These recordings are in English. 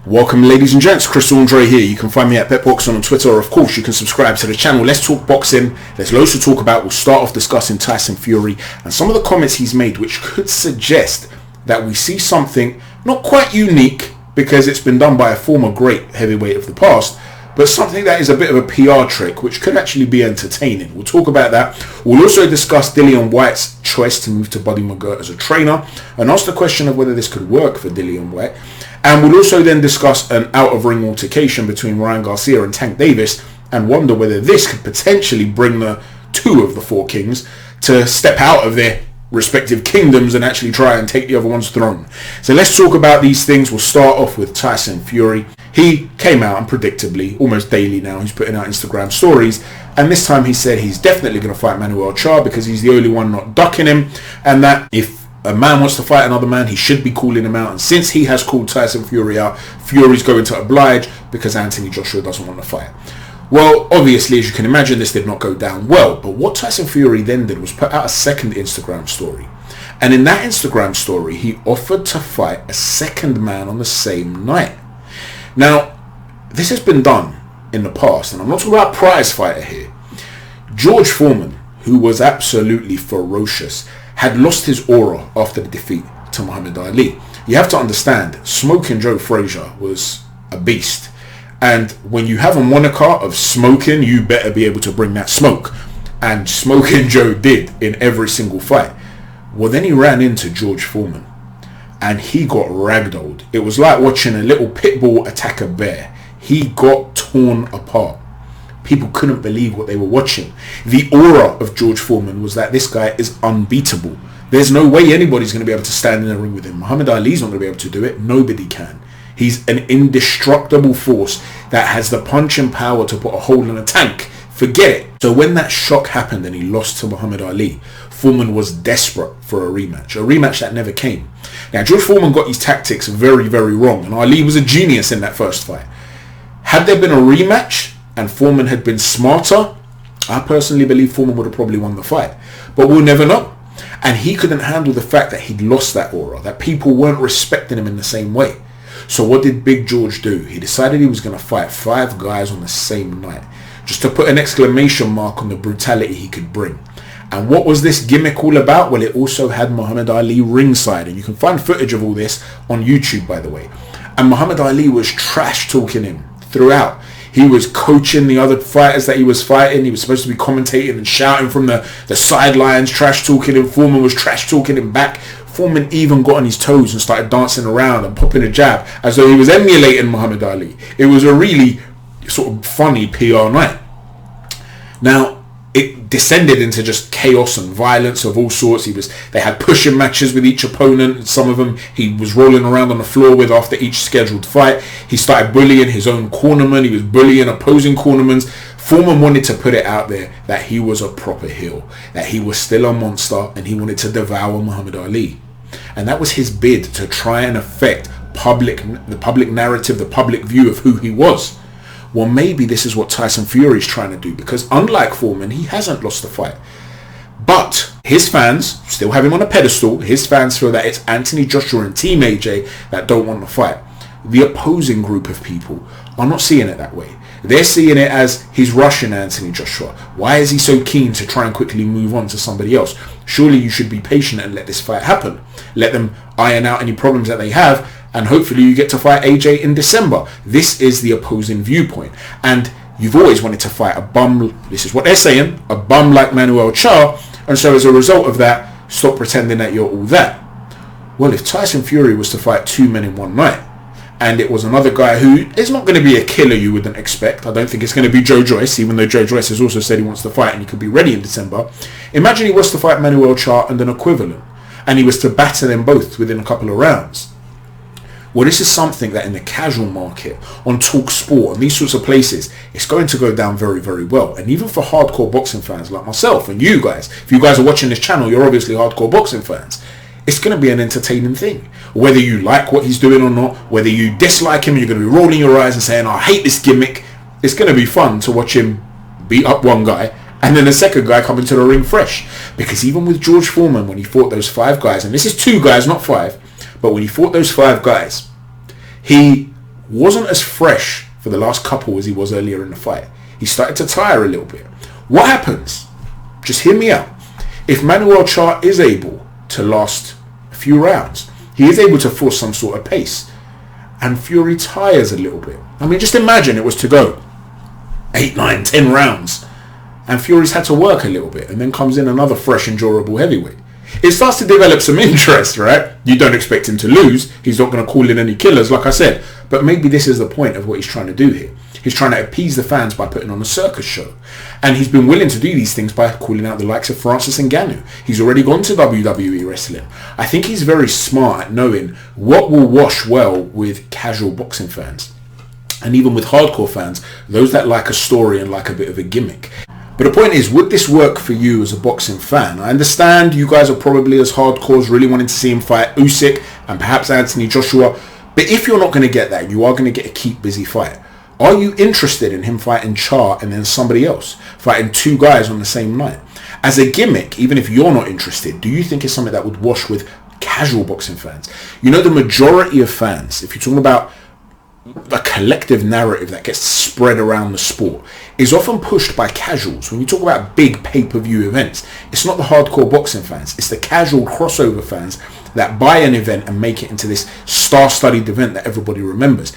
Welcome ladies and gents, Chris Andre here. You can find me at PetBoxing on Twitter, or of course you can subscribe to the channel. Let's talk boxing. There's loads to talk about. We'll start off discussing Tyson Fury and some of the comments he's made, which could suggest that we see something not quite unique because it's been done by a former great heavyweight of the past, but something that is a bit of a PR trick which could actually be entertaining. We'll talk about that. We'll also discuss Dillian Whyte's choice to move to WHYTE McGIRT as a trainer and ask the question of whether this could work for Dillian Whyte. And we'll also then discuss an out-of-ring altercation between Ryan Garcia and Tank Davis and wonder whether this could potentially bring the two of the four kings to step out of their respective kingdoms and actually try and take the other one's throne. So let's talk about these things. We'll start off with Tyson Fury. He came out and predictably, almost daily now, he's putting out Instagram stories, and this time he said he's definitely going to fight Charr because he's the only one not ducking him, and that if a man wants to fight another man, he should be calling him out. And since he has called Tyson Fury out, Fury's going to oblige because Anthony Joshua doesn't want to fight. Well, obviously, as you can imagine, this did not go down well. But what Tyson Fury then did was put out a second Instagram story. And in that Instagram story, he offered to fight a second man on the same night. Now, this has been done in the past, and I'm not talking about prize fighter here. George Foreman, who was absolutely ferocious, had lost his aura after the defeat to Muhammad Ali. You have to understand, Smoking Joe Frazier was a beast. And when you have a moniker of smoking, you better be able to bring that smoke. And Smoking Joe did in every single fight. Well, then he ran into George Foreman and he got ragdolled. It was like watching a little pit bull attack a bear. He got torn apart. People couldn't believe what they were watching. The aura of George Foreman was that this guy is unbeatable. There's no way anybody's going to be able to stand in the ring with him. Muhammad Ali's not going to be able to do it. Nobody can. He's an indestructible force that has the punching power to put a hole in a tank. Forget it. So when that shock happened and he lost to Muhammad Ali, Foreman was desperate for a rematch that never came. Now, George Foreman got his tactics very, very wrong, and Ali was a genius in that first fight. Had there been a rematch and Foreman had been smarter, I personally believe Foreman would have probably won the fight. But we'll never know. And he couldn't handle the fact that he'd lost that aura, that people weren't respecting him in the same way. So what did Big George do? He decided he was going to fight 5 guys on the same night, just to put an exclamation mark on the brutality he could bring. And what was this gimmick all about? Well, it also had Muhammad Ali ringside, and you can find footage of all this on YouTube, by the way. And Muhammad Ali was trash talking him throughout. He was coaching the other fighters that he was fighting. He was supposed to be commentating and shouting from the sidelines, trash talking him. Foreman was trash talking him back. Foreman even got on his toes and started dancing around and popping a jab as though he was emulating Muhammad Ali. It was a really sort of funny PR night. Now, it descended into just chaos and violence of all sorts. They had pushing matches with each opponent. Some of them he was rolling around on the floor with after each scheduled fight. He started bullying his own cornerman. He was bullying opposing cornermen. Foreman wanted to put it out there that he was a proper heel, that he was still a monster, and he wanted to devour Muhammad Ali. And that was his bid to try and affect the public narrative, the public view of who he was. Well, maybe this is what Tyson Fury is trying to do, because unlike Foreman, he hasn't lost the fight. But his fans still have him on a pedestal. His fans feel that it's Anthony Joshua and Team AJ that don't want the fight. The opposing group of people are not seeing it that way. They're seeing it as he's rushing Anthony Joshua. Why is he so keen to try and quickly move on to somebody else? Surely you should be patient and let this fight happen. Let them iron out any problems that they have, and hopefully you get to fight AJ in December. This is the opposing viewpoint. And you've always wanted to fight a bum, this is what they're saying, a bum like Charr. And so as a result of that, stop pretending that you're all that. Well, if Tyson Fury was to fight 2 men in one night, and it was another guy who is not going to be a killer you wouldn't expect. I don't think it's going to be Joe Joyce, even though Joe Joyce has also said he wants to fight and he could be ready in December. Imagine he was to fight Charr and an equivalent, and he was to batter them both within a couple of rounds. Well, this is something that in the casual market, on Talk Sport, and these sorts of places, it's going to go down very, very well. And even for hardcore boxing fans like myself and you guys, if you guys are watching this channel, you're obviously hardcore boxing fans. It's going to be an entertaining thing. Whether you like what he's doing or not, whether you dislike him, you're going to be rolling your eyes and saying, I hate this gimmick. It's going to be fun to watch him beat up one guy and then the second guy come into the ring fresh. Because even with George Foreman, when he fought those 5 guys, and this is 2 guys, not 5, but when he fought those 5 guys, he wasn't as fresh for the last couple as he was earlier in the fight. He started to tire a little bit. What happens? Just hear me out. If Manuel Charr is able to last a few rounds, he is able to force some sort of pace, and Fury tires a little bit. I mean, just imagine it was to go 8, 9, 10 rounds, and Fury's had to work a little bit, and then comes in another fresh and durable heavyweight. It starts to develop some interest, right? You don't expect him to lose. He's not going to call in any killers, like I said. But maybe this is the point of what he's trying to do here. He's trying to appease the fans by putting on a circus show. And he's been willing to do these things by calling out the likes of Francis Ngannou. He's already gone to WWE wrestling. I think he's very smart at knowing what will wash well with casual boxing fans. And even with hardcore fans, those that like a story and like a bit of a gimmick. But the point is, would this work for you as a boxing fan? I understand you guys are probably as hardcores really wanting to see him fight Usyk and perhaps Anthony Joshua. But if you're not going to get that, you are going to get a keep busy fight. Are you interested in him fighting Charr and then somebody else? Fighting two guys on the same night? As a gimmick, even if you're not interested, do you think it's something that would wash with casual boxing fans? You know, the majority of fans, if you're talking about a collective narrative that gets spread around the sport, is often pushed by casuals. When you talk about big pay-per-view events, it's not the hardcore boxing fans, it's the casual crossover fans that buy an event and make it into this star-studded event that everybody remembers.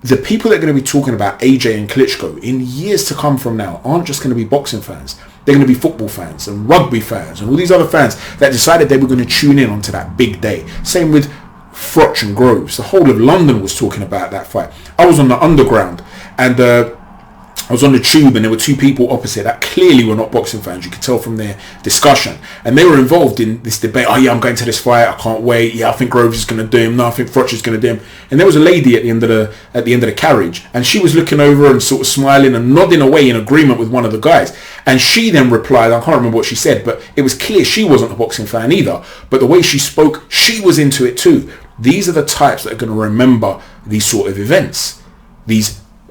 The people that are going to be talking about AJ and Klitschko in years to come from now aren't just going to be boxing fans. They're going to be football fans and rugby fans and all these other fans that decided they were going to tune in onto that big day. Same with Froch and Groves. The whole of London was talking about that fight. I was on the underground and I was on the tube, and there were two people opposite that clearly were not boxing fans. You could tell from their discussion, and they were involved in this debate. Oh yeah, I'm going to this fight, I can't wait. Yeah, I think Groves is going to do him. No, I think Froch is going to do him. And there was a lady at the end of the carriage, and she was looking over and sort of smiling and nodding away in agreement with one of the guys. And she then replied, I can't remember what she said, but it was clear she wasn't a boxing fan either. But the way she spoke, she was into it too. These are the types that are going to remember these sort of events.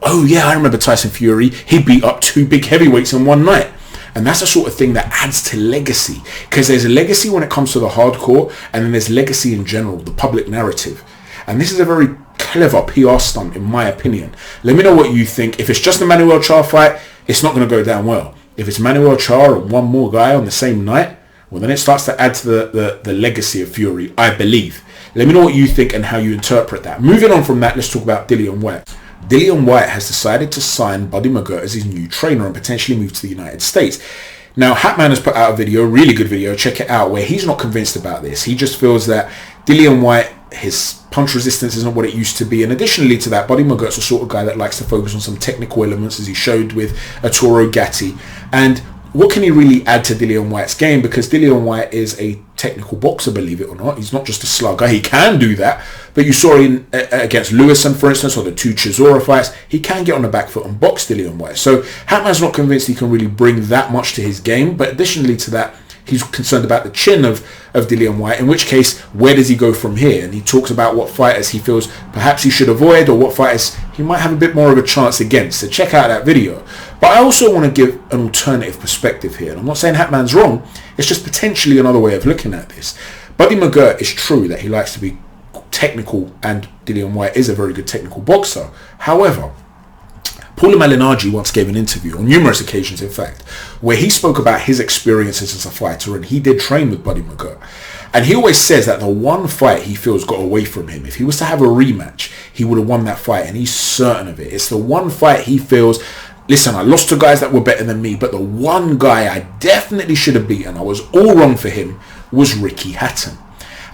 Oh yeah, I remember Tyson Fury. He beat up two big heavyweights in one night. And that's the sort of thing that adds to legacy. Because there's a legacy when it comes to the hardcore, and then there's legacy in general, the public narrative. And this is a very clever PR stunt, in my opinion. Let me know what you think. If it's just a Manuel Charr fight, it's not going to go down well. If it's Manuel Charr and one more guy on the same night, well, then it starts to add to the legacy of Fury, I believe. Let me know what you think and how you interpret that. Moving on from that, let's talk about Dillian Whyte. Dillian Whyte has decided to sign Buddy McGirt as his new trainer and potentially move to the United States. Now, Hatman has put out a video, a really good video, check it out, where he's not convinced about this. He just feels that Dillian Whyte, his punch resistance isn't what it used to be. And additionally to that, Buddy McGirt's the sort of guy that likes to focus on some technical elements, as he showed with Arturo Gatti. And what can he really add to Dillian Whyte's game? Because Dillian Whyte is a technical boxer, believe it or not. He's not just a slugger. He can do that. But you saw against Lewison, for instance, or the two Chisora fights, he can get on the back foot and box Dillian Whyte. So Hatman's not convinced he can really bring that much to his game. But additionally to that, he's concerned about the chin of Dillian Whyte, in which case, where does he go from here? And he talks about what fighters he feels perhaps he should avoid, or what fighters he might have a bit more of a chance against. So check out that video. But I also want to give an alternative perspective here. And I'm not saying Hatman's wrong, it's just potentially another way of looking at this. Buddy McGirt is true that he likes to be technical, and Dillian Whyte is a very good technical boxer. However, Paulie Malignaggi once gave an interview, on numerous occasions in fact, where he spoke about his experiences as a fighter, and he did train with Buddy McGirt. And he always says that the one fight he feels got away from him, if he was to have a rematch, he would have won that fight, and he's certain of it. It's the one fight he feels, listen, I lost to guys that were better than me, but the one guy I definitely should have beaten, I was all wrong for him, was Ricky Hatton.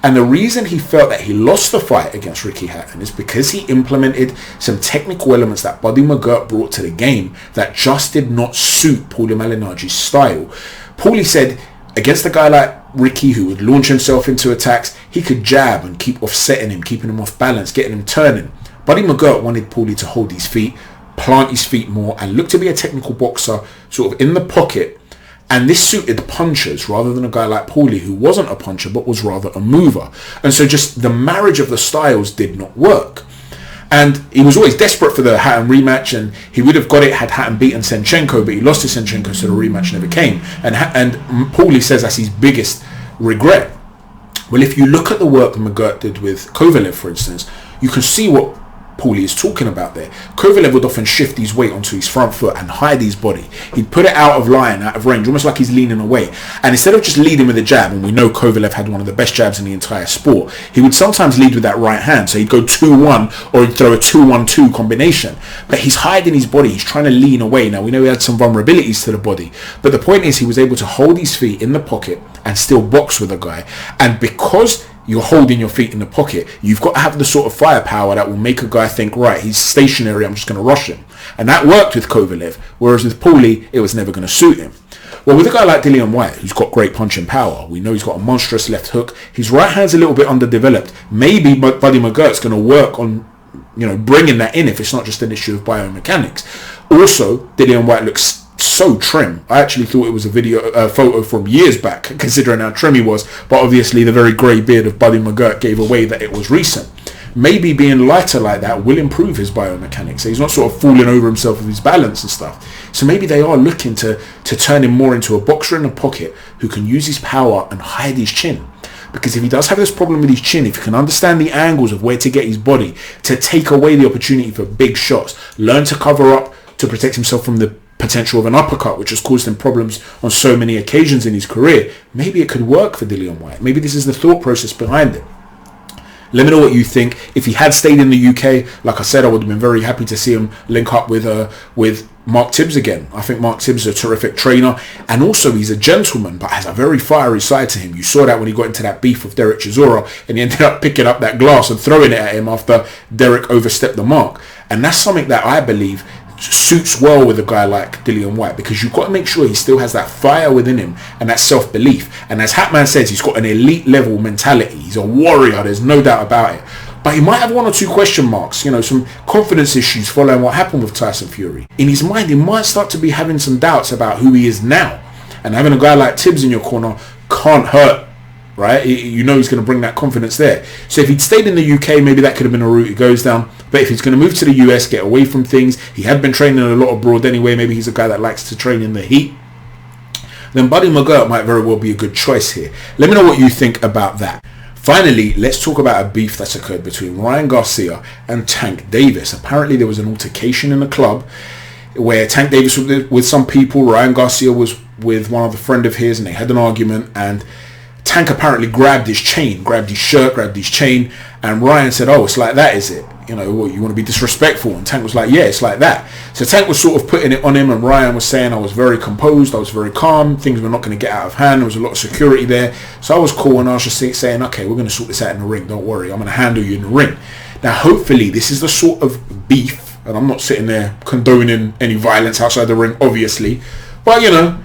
And the reason he felt that he lost the fight against Ricky Hatton is because he implemented some technical elements that Buddy McGirt brought to the game that just did not suit Paulie Malignaggi's style. Paulie said against a guy like Ricky, who would launch himself into attacks, he could jab and keep offsetting him, keeping him off balance, getting him turning. Buddy McGirt wanted Paulie to hold his feet, plant his feet more, and look to be a technical boxer sort of in the pocket. And this suited punchers rather than a guy like Paulie, who wasn't a puncher but was rather a mover. And so just the marriage of the styles did not work. And he was always desperate for the Hatton rematch, and he would have got it had Hatton beaten Senchenko, but he lost to Senchenko, so the rematch never came. And Paulie says that's his biggest regret. Well, if you look at the work McGirt did with Kovalev, for instance, you can see what Paulie is talking about there. Kovalev would often shift his weight onto his front foot and hide his body. He'd put it out of line, out of range, almost like he's leaning away. And instead of just leading with a jab, and we know Kovalev had one of the best jabs in the entire sport, he would sometimes lead with that right hand. So he'd go 2-1 or he'd throw a 2-1-2 combination. But he's hiding his body. He's trying to lean away. Now, we know he had some vulnerabilities to the body. But the point is he was able to hold his feet in the pocket and still box with a guy. And because you're holding your feet in the pocket, you've got to have the sort of firepower that will make a guy think, right, he's stationary, I'm just going to rush him. And that worked with Kovalev, whereas with Paulie, it was never going to suit him. Well, with a guy like Dillian Whyte, who's got great punching power, we know he's got a monstrous left hook. His right hand's a little bit underdeveloped. Maybe Buddy McGirt's going to work on, bringing that in if it's not just an issue of biomechanics. Also, Dillian Whyte looks so trim. I actually thought it was a photo from years back, considering how trim he was, but obviously the very grey beard of Buddy McGirt gave away that it was recent. Maybe being lighter like that will improve his biomechanics, so he's not sort of falling over himself with his balance and stuff. So maybe they are looking to turn him more into a boxer in the pocket who can use his power and hide his chin. Because if he does have this problem with his chin, if he can understand the angles of where to get his body, to take away the opportunity for big shots, learn to cover up to protect himself from the potential of an uppercut, which has caused him problems on so many occasions in his career, maybe it could work for Dillian Whyte. Maybe this is the thought process behind it. Let me know what you think. If he had stayed in the UK, like I said, I would have been very happy to see him link up with Mark Tibbs again. I think Mark Tibbs is a terrific trainer, and also he's a gentleman but has a very fiery side to him. You saw that when he got into that beef with Derek Chisora and he ended up picking up that glass and throwing it at him after Derek overstepped the mark. And that's something that I believe suits well with a guy like Dillian Whyte, because you've got to make sure he still has that fire within him and that self-belief. And as Hatman says, he's got an elite level mentality. He's a warrior, there's no doubt about it. But he might have one or two question marks, some confidence issues following what happened with Tyson Fury. In his mind, he might start to be having some doubts about who he is now. And having a guy like Tibbs in your corner can't hurt, right? He's going to bring that confidence there. So if he'd stayed in the UK, maybe that could have been a route he goes down. But if he's going to move to the US, get away from things, he had been training a lot abroad anyway, maybe he's a guy that likes to train in the heat, then Buddy McGirt might very well be a good choice here. Let me know what you think about that. Finally, let's talk about a beef that's occurred between Ryan Garcia and Tank Davis. Apparently there was an altercation in the club where Tank Davis was with some people, Ryan Garcia was with one other friend of his, and they had an argument, and Tank apparently grabbed his chain, grabbed his shirt, grabbed his chain, and Ryan said, oh, it's like that, is it? You want to be disrespectful? And Tank was like, yeah, it's like that. So Tank was sort of putting it on him, and Ryan was saying, I was very composed, I was very calm, things were not going to get out of hand, there was a lot of security there. So I was cool, and I was just saying, okay, we're going to sort this out in the ring, don't worry, I'm going to handle you in the ring. Now, hopefully, this is the sort of beef, and I'm not sitting there condoning any violence outside the ring, obviously, but,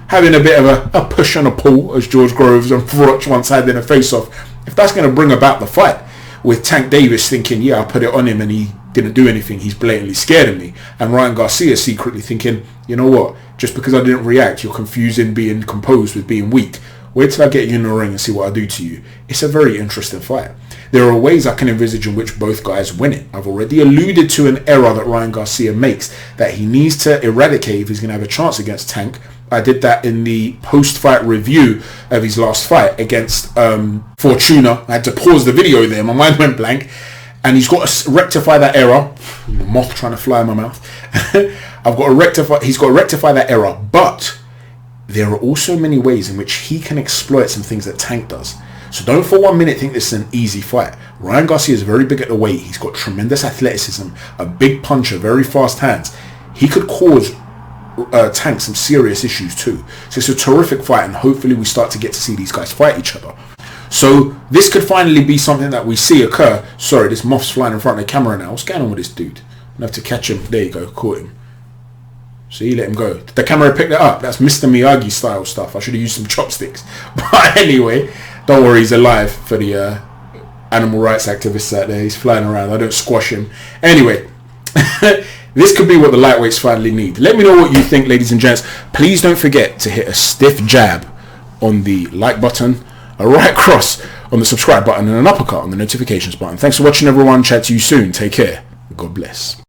having a bit of a push and a pull, as George Groves and Froch once had in a face-off, if that's going to bring about the fight, with Tank Davis thinking, yeah, I put it on him and he didn't do anything, he's blatantly scared of me, and Ryan Garcia secretly thinking, you know what, just because I didn't react, you're confusing being composed with being weak. Wait till I get you in the ring and see what I do to you. It's a very interesting fight. There are ways I can envisage in which both guys win it. I've already alluded to an error that Ryan Garcia makes that he needs to eradicate if he's going to have a chance against Tank. I did that in the post-fight review of his last fight against Fortuna. I had to pause the video there. My mind went blank. And he's got to rectify that error. The moth trying to fly in my mouth. He's got to rectify that error. But there are also many ways in which he can exploit some things that Tank does. So don't for 1 minute think this is an easy fight. Ryan Garcia is very big at the weight. He's got tremendous athleticism, a big puncher, very fast hands. He could cause Tank some serious issues too. So it's a terrific fight, and hopefully we start to get to see these guys fight each other. So this could finally be something that we see occur. Sorry, this moth's flying in front of the camera now. What's going on with this dude? I have to catch him. There you go, caught him. See, let him go. Did the camera pick that up? That's Mr. Miyagi style stuff. I should have used some chopsticks. But anyway, don't worry, he's alive for the animal rights activists out there. He's flying around. I don't squash him. Anyway, this could be what the lightweights finally need. Let me know what you think, ladies and gents. Please don't forget to hit a stiff jab on the like button, a right cross on the subscribe button, and an uppercut on the notifications button. Thanks for watching, everyone. Chat to you soon. Take care. God bless.